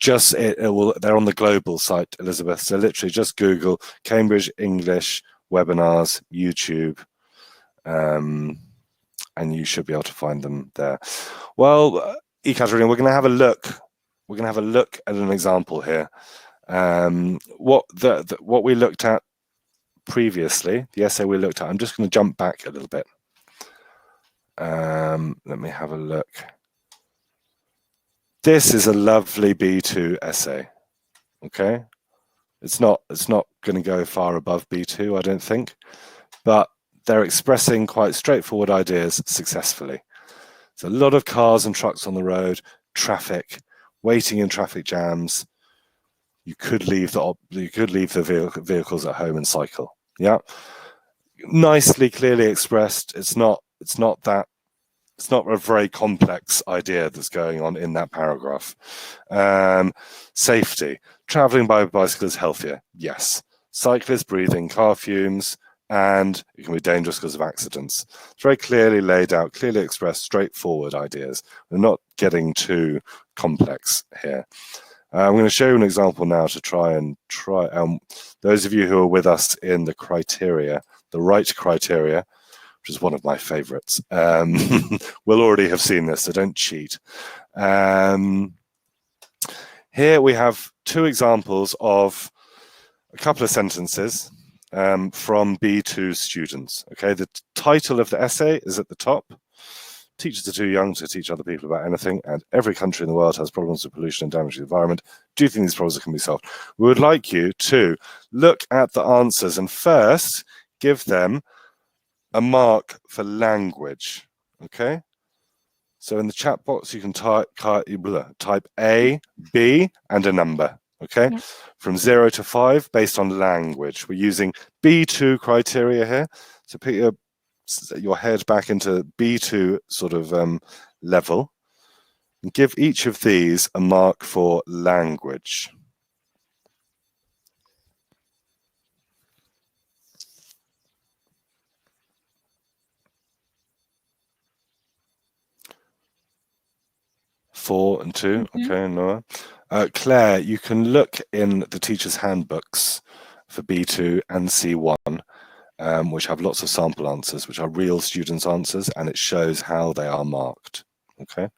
on the global site, Elizabeth. So literally just Google Cambridge English webinars, YouTube, and you should be able to find them there. Well, Ekaterina, we're going to have a look. We're going to have a look at an example here. What we looked at previously, the essay we looked at, I'm just going to jump back a little bit. Let me have a look. This is a lovely B2 essay. Okay, it's not going to go far above B2, I don't think, but they're expressing quite straightforward ideas successfully. There's a lot of cars and trucks on the road, traffic, waiting in traffic jams. You could leave the vehicles at home and cycle. Yeah, nicely, clearly expressed. It's not a very complex idea that's going on in that paragraph. Safety. Traveling by bicycle is healthier. Yes. Cyclists breathing car fumes, and it can be dangerous because of accidents. It's very clearly laid out, clearly expressed, straightforward ideas. We're not getting too complex here. I'm going to show you an example now to try. Those of you who are with us in the criteria, the right criteria, which is one of my favorites, will already have seen this, so don't cheat. Here we have 2 examples of a couple of sentences from B2 students. Okay, the title of the essay is at the top. Teachers are too young to teach other people about anything, and every country in the world has problems with pollution and damage to the environment. Do you think these problems can be solved? We would like you to look at the answers and first give them a mark for language. Okay, so in the chat box you can type A, B, and a number. Okay, yeah. From 0 to 5 based on language. We're using B2 criteria here. So put your head back into B2 sort of level and give each of these a mark for language. Four and 2. Okay, Noah. Claire, you can look in the teacher's handbooks for B2 and C1, which have lots of sample answers, which are real students' answers, and it shows how they are marked. Okay.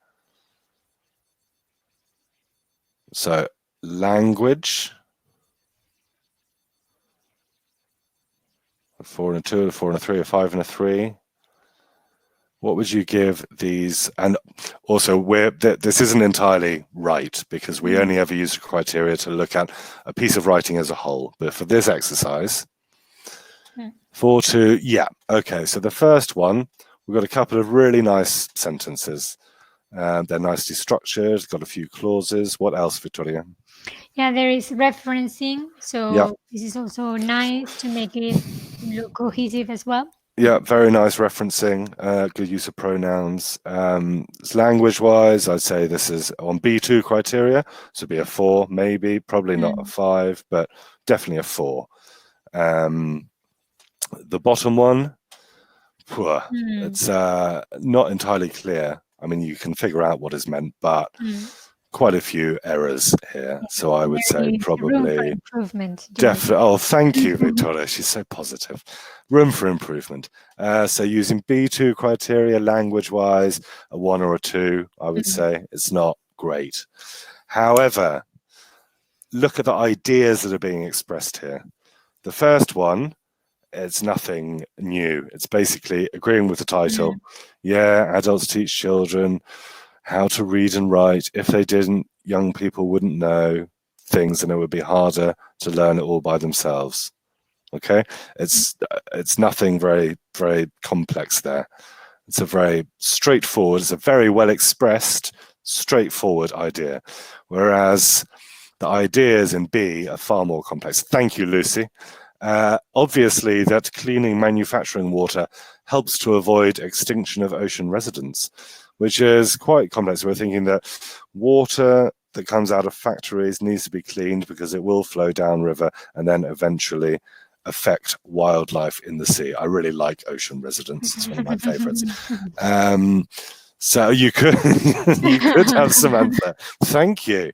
So language, a 4 and a 2, a 4 and a 3, a 5 and a 3. What would you give these? And also, this isn't entirely right because we only ever use criteria to look at a piece of writing as a whole. But for this exercise, 4, 2, yeah. Okay, so the first one, we've got a couple of really nice sentences. They're nicely structured, got a few clauses. What else, Victoria? Yeah, there is referencing. So this is also nice to make it look cohesive as well. Yeah, very nice referencing, good use of pronouns. Language-wise, I'd say this is on B2 criteria, so it'd be a 4, maybe, probably not a 5, but definitely a 4. The bottom one, it's not entirely clear. I mean, you can figure out what is meant, but quite a few errors here. So I would say probably definitely. Oh, thank you, Victoria. She's so positive. Room for improvement. So using B2 criteria, language-wise, a 1 or a 2, I would say it's not great. However, look at the ideas that are being expressed here. The first one, it's nothing new. It's basically agreeing with the title. Yeah, adults teach children how to read and write. If they didn't, young people wouldn't know things, and it would be harder to learn it all by themselves. Okay, it's nothing very, very complex there. It's a very straightforward, it's a very well expressed, straightforward idea. Whereas the ideas in B are far more complex. Thank you, Lucy. Obviously, that cleaning manufacturing water helps to avoid extinction of ocean residents, which is quite complex. We're thinking that water that comes out of factories needs to be cleaned because it will flow downriver and then eventually affect wildlife in the sea. I really like ocean residents. It's one of my favorites. So you could have Samantha. Thank you.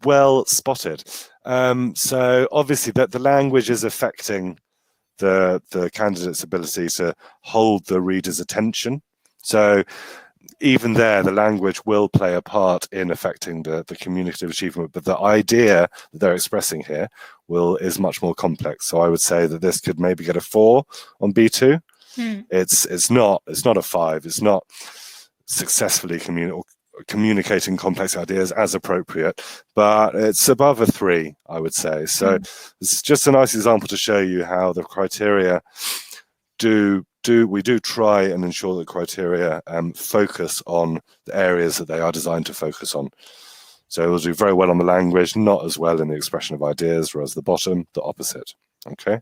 Well spotted. So obviously that the language is affecting the candidate's ability to hold the reader's attention. So even there, the language will play a part in affecting the communicative achievement, but the idea that they're expressing here is much more complex. So I would say that this could maybe get a 4 on B2. It's not a 5. It's not successfully communicating complex ideas as appropriate, but it's above a 3, I would say. So it's just a nice example to show you how the criteria we do try and ensure that criteria focus on the areas that they are designed to focus on. So it will do very well on the language, not as well in the expression of ideas, whereas the bottom, the opposite. Okay.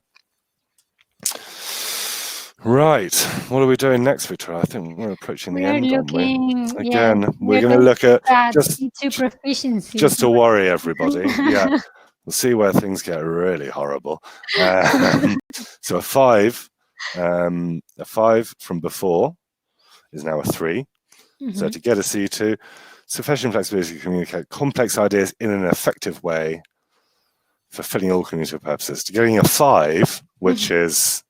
Right. What are we doing next, Victoria? I think we're approaching the end, aren't we? Again, we're going to look at just to worry everybody. Yeah. We'll see where things get really horrible. So a 5 from before is now a 3. So to get a C2, sufficient flexibility to communicate complex ideas in an effective way, fulfilling all communicative purposes. To getting a 5, which is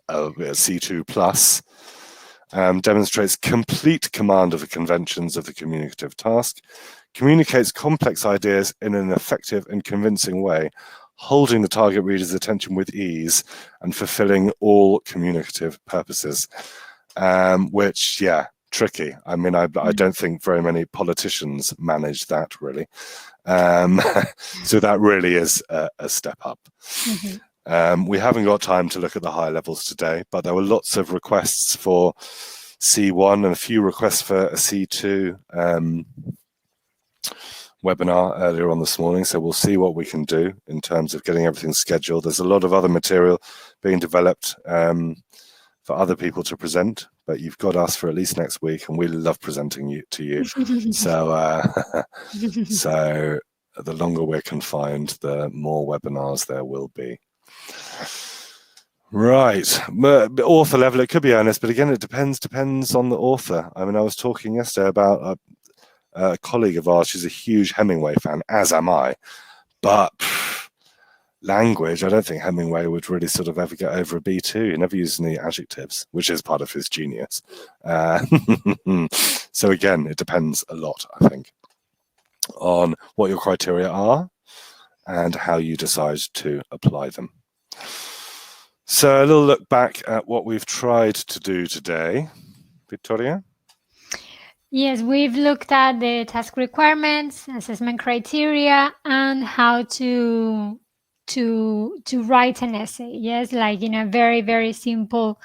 a C2 plus, demonstrates complete command of the conventions of the communicative task, communicates complex ideas in an effective and convincing way, holding the target reader's attention with ease and fulfilling all communicative purposes, which, yeah, tricky. I mean, I don't think very many politicians manage that, really. So that really is a step up. We haven't got time to look at the higher levels today, but there were lots of requests for C1 and a few requests for a C2 webinar earlier on this morning, so we'll see what we can do in terms of getting everything scheduled. There's a lot of other material being developed for other people to present, but you've got us for at least next week, and we love presenting to you. So, so the longer we're confined, the more webinars there will be. Right, author level, it could be earnest, but again, it depends on the author. I mean, I was talking yesterday about a colleague of ours who's a huge Hemingway fan, as am I, but language, I don't think Hemingway would really sort of ever get over a B2. He never used any adjectives, which is part of his genius. So again, it depends a lot, I think, on what your criteria are and how you decide to apply them. So a little look back at what we've tried to do today. Victoria? Yes, we've looked at the task requirements, assessment criteria, and how to write an essay. Yes, like in a very, very simple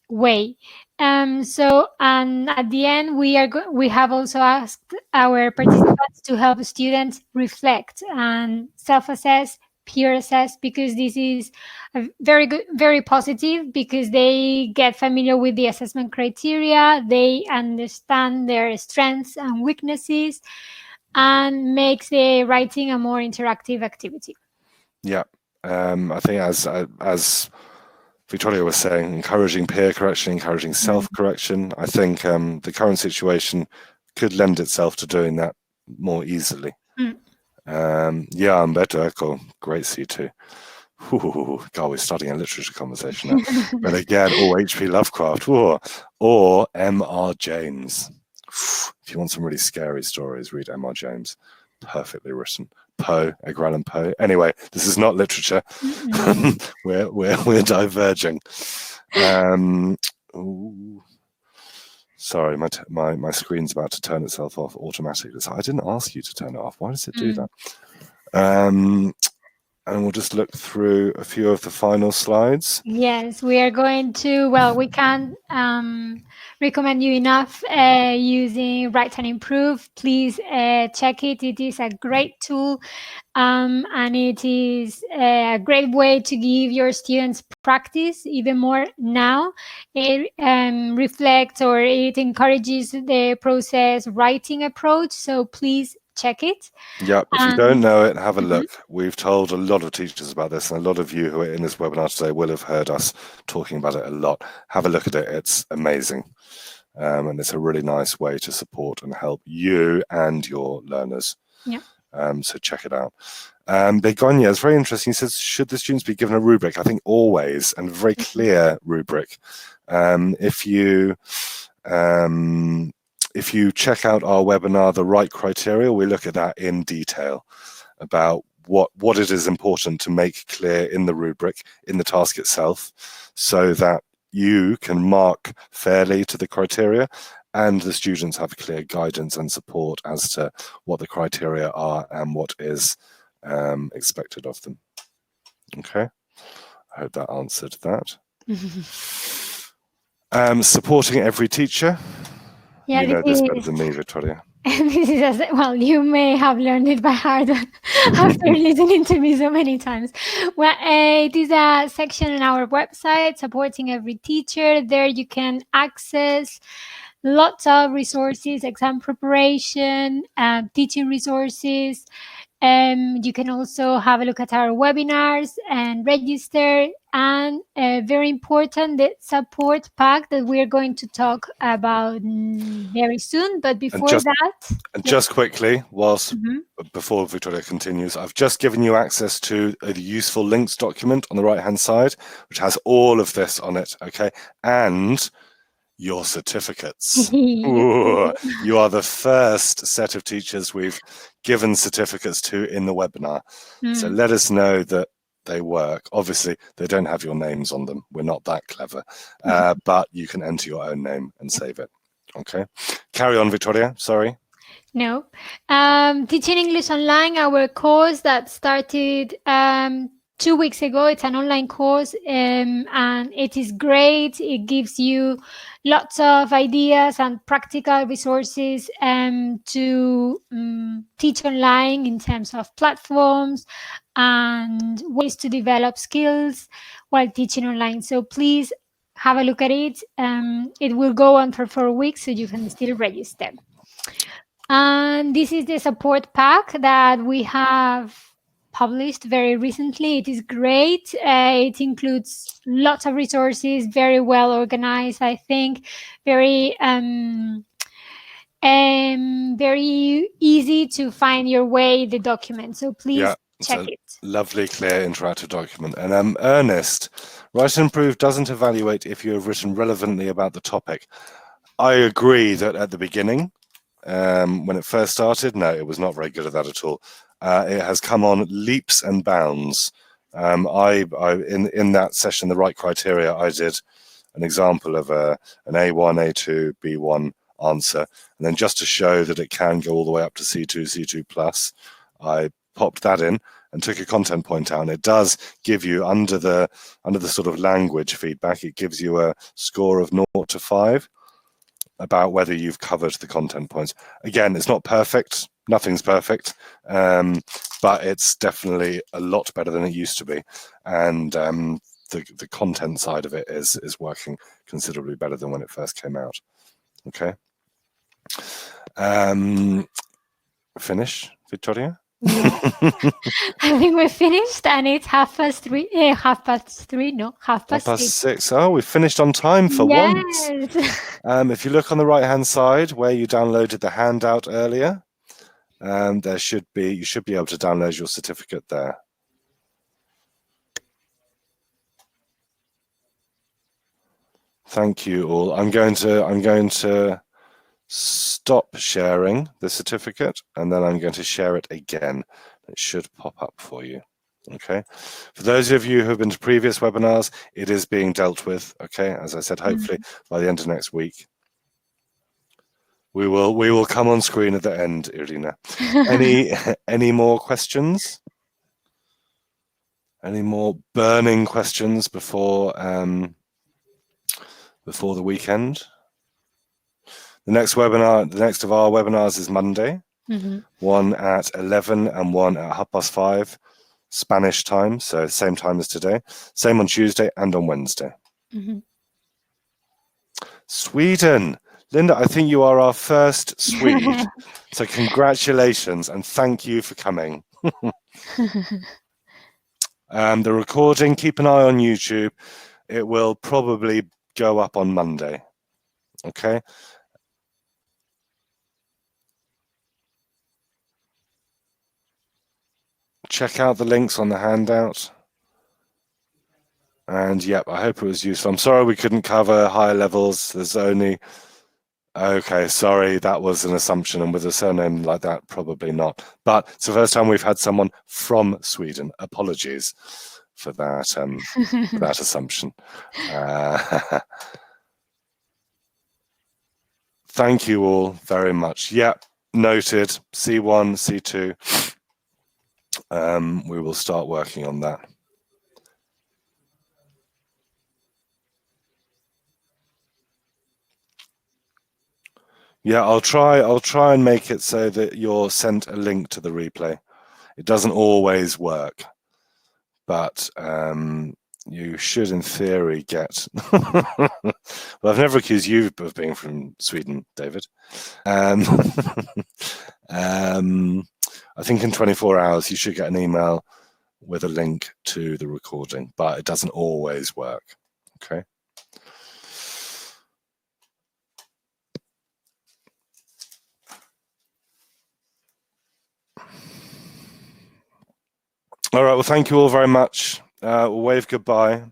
way. So, and at the end, we have also asked our participants to help students reflect and self-assess, peer assess, because this is a very good, very positive, because they get familiar with the assessment criteria, they understand their strengths and weaknesses, and makes the writing a more interactive activity. Yeah, I think as Victoria was saying, encouraging peer correction, encouraging self-correction. I think the current situation could lend itself to doing that more easily. Yeah, Umberto Eco, great C2. God, we're starting a literature conversation now. But again, H.P. Lovecraft, or M.R. James. If you want some really scary stories, read M.R. James. perfectly written. Poe, Edgar Allan Poe. Anyway, this is not literature. we're diverging. Sorry, my screen's about to turn itself off automatically. So I didn't ask you to turn it off. Why does it do that? And we'll just look through a few of the final slides. Yes, we are going to, well, we can't recommend you enough using Write and Improve. Please check it. It is a great tool, and it is a great way to give your students practice even more now. It reflects, or it encourages the process writing approach. So please check it. Yeah, if you don't know it, have a look. We've told a lot of teachers about this, and a lot of you who are in this webinar today will have heard us talking about it a lot. Have a look at it. It's amazing. And it's a really nice way to support and help you and your learners. Yeah. So check it out. Begonia is very interesting. He says, should the students be given a rubric? I think always, and a very clear rubric. If you check out our webinar, The Right Criteria, we look at that in detail about what it is important to make clear in the rubric, in the task itself, so that you can mark fairly to the criteria and the students have clear guidance and support as to what the criteria are and what is expected of them. Okay, I hope that answered that. Supporting every teacher. Yeah, you know this better than me, Victoria. This is well, you may have learned it by heart after listening to me so many times. Well, it is a section on our website, Supporting Every Teacher. There you can access lots of resources, exam preparation, teaching resources. You can also have a look at our webinars and register. And very important, the support pack that we're going to talk about very soon. But before just quickly, before Victoria continues, I've just given you access to the useful links document on the right-hand side, which has all of this on it, okay? And your certificates. You are the first set of teachers we've given certificates to in the webinar. So let us know that they work. Obviously, they don't have your names on them. We're not that clever. But you can enter your own name and save it. Okay. Carry on, Victoria. Sorry. No. Teaching English Online, our course that started 2 weeks ago. It's an online course, and it is great. It gives you lots of ideas and practical resources to teach online in terms of platforms and ways to develop skills while teaching online. So please have a look at it. It will go on for 4 weeks, so you can still register. And this is the support pack that we have published very recently. It is great. It includes lots of resources, very well organized, I think, very easy to find your way the document. So please check it. Lovely, clear, interactive document. And Ernest, Write and Improve doesn't evaluate if you have written relevantly about the topic. I agree that at the beginning, when it first started, no, it was not very good at that at all. It has come on leaps and bounds. In that session, The Right Criteria, I did an example of an A1, A2, B1 answer, and then just to show that it can go all the way up to C2, C2 plus, I popped that in and took a content point out. And it does give you, under the sort of language feedback, it gives you a score of 0 to 5. About whether you've covered the content points. Again, it's not perfect. Nothing's perfect, but it's definitely a lot better than it used to be. And the content side of it is working considerably better than when it first came out. Okay. Finish, Victoria? Yeah. I think we're finished, and it's 3:30. No, 6:30. Oh, we've finished on time for once. If you look on the right-hand side where you downloaded the handout earlier, you should be able to download your certificate there. Thank you all. I'm going to stop sharing the certificate, and then I'm going to share it again. It should pop up for you. Okay. For those of you who have been to previous webinars, it is being dealt with. Okay. As I said, hopefully by the end of next week, we will come on screen at the end, Irina. Any more questions? Any more burning questions before the weekend? The next webinar, the next of our webinars is Monday. One at 11 and one at 5:30 Spanish time, so same time as today. Same on Tuesday and on Wednesday. Sweden. Linda, I think you are our first Swede. So congratulations and thank you for coming. The recording, keep an eye on YouTube. It will probably go up on Monday. Okay. Check out the links on the handout. And yep, I hope it was useful. I'm sorry we couldn't cover higher levels. There's only... Okay, sorry, that was an assumption, and with a surname like that, probably not. But it's the first time we've had someone from Sweden. Apologies for that, for that assumption. Thank you all very much. Yep, noted. C1, C2. We will start working on that. Yeah, I'll try and make it so that you're sent a link to the replay. It doesn't always work, but you should, in theory, get... Well, I've never accused you of being from Sweden, David. I think in 24 hours you should get an email with a link to the recording, but it doesn't always work. Okay. All right, well, thank you all very much. We'll wave goodbye.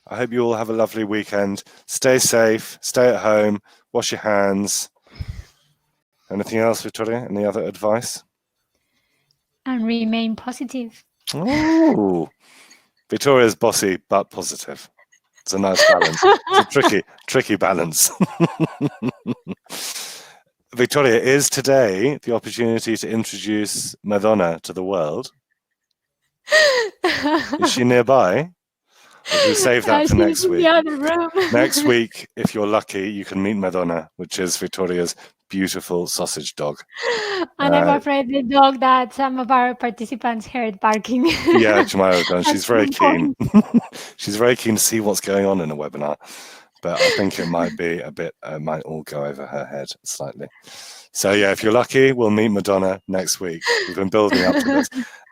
I hope you all have a lovely weekend. Stay safe, stay at home, wash your hands. Anything else, Victoria? Any other advice? And remain positive. Oh, Victoria's bossy but positive. It's a nice balance. It's a tricky balance. Victoria, is today the opportunity to introduce Madonna to the world? Is she nearby? Or should we save that for next week? Next week, if you're lucky, you can meet Madonna, which is Victoria's beautiful sausage dog. And I'm afraid the dog that some of our participants heard barking. Yeah, Jemima, she's very keen. She's very keen to see what's going on in a webinar, but I think it might be a bit, might all go over her head slightly. So yeah, if you're lucky, we'll meet Madonna next week. We've been building up to this.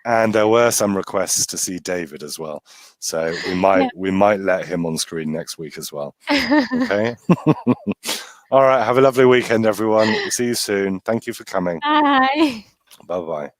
And there were some requests to see David as well. So we might let him on screen next week as well. Okay. All right. Have a lovely weekend, everyone. We'll see you soon. Thank you for coming. Bye. Bye-bye.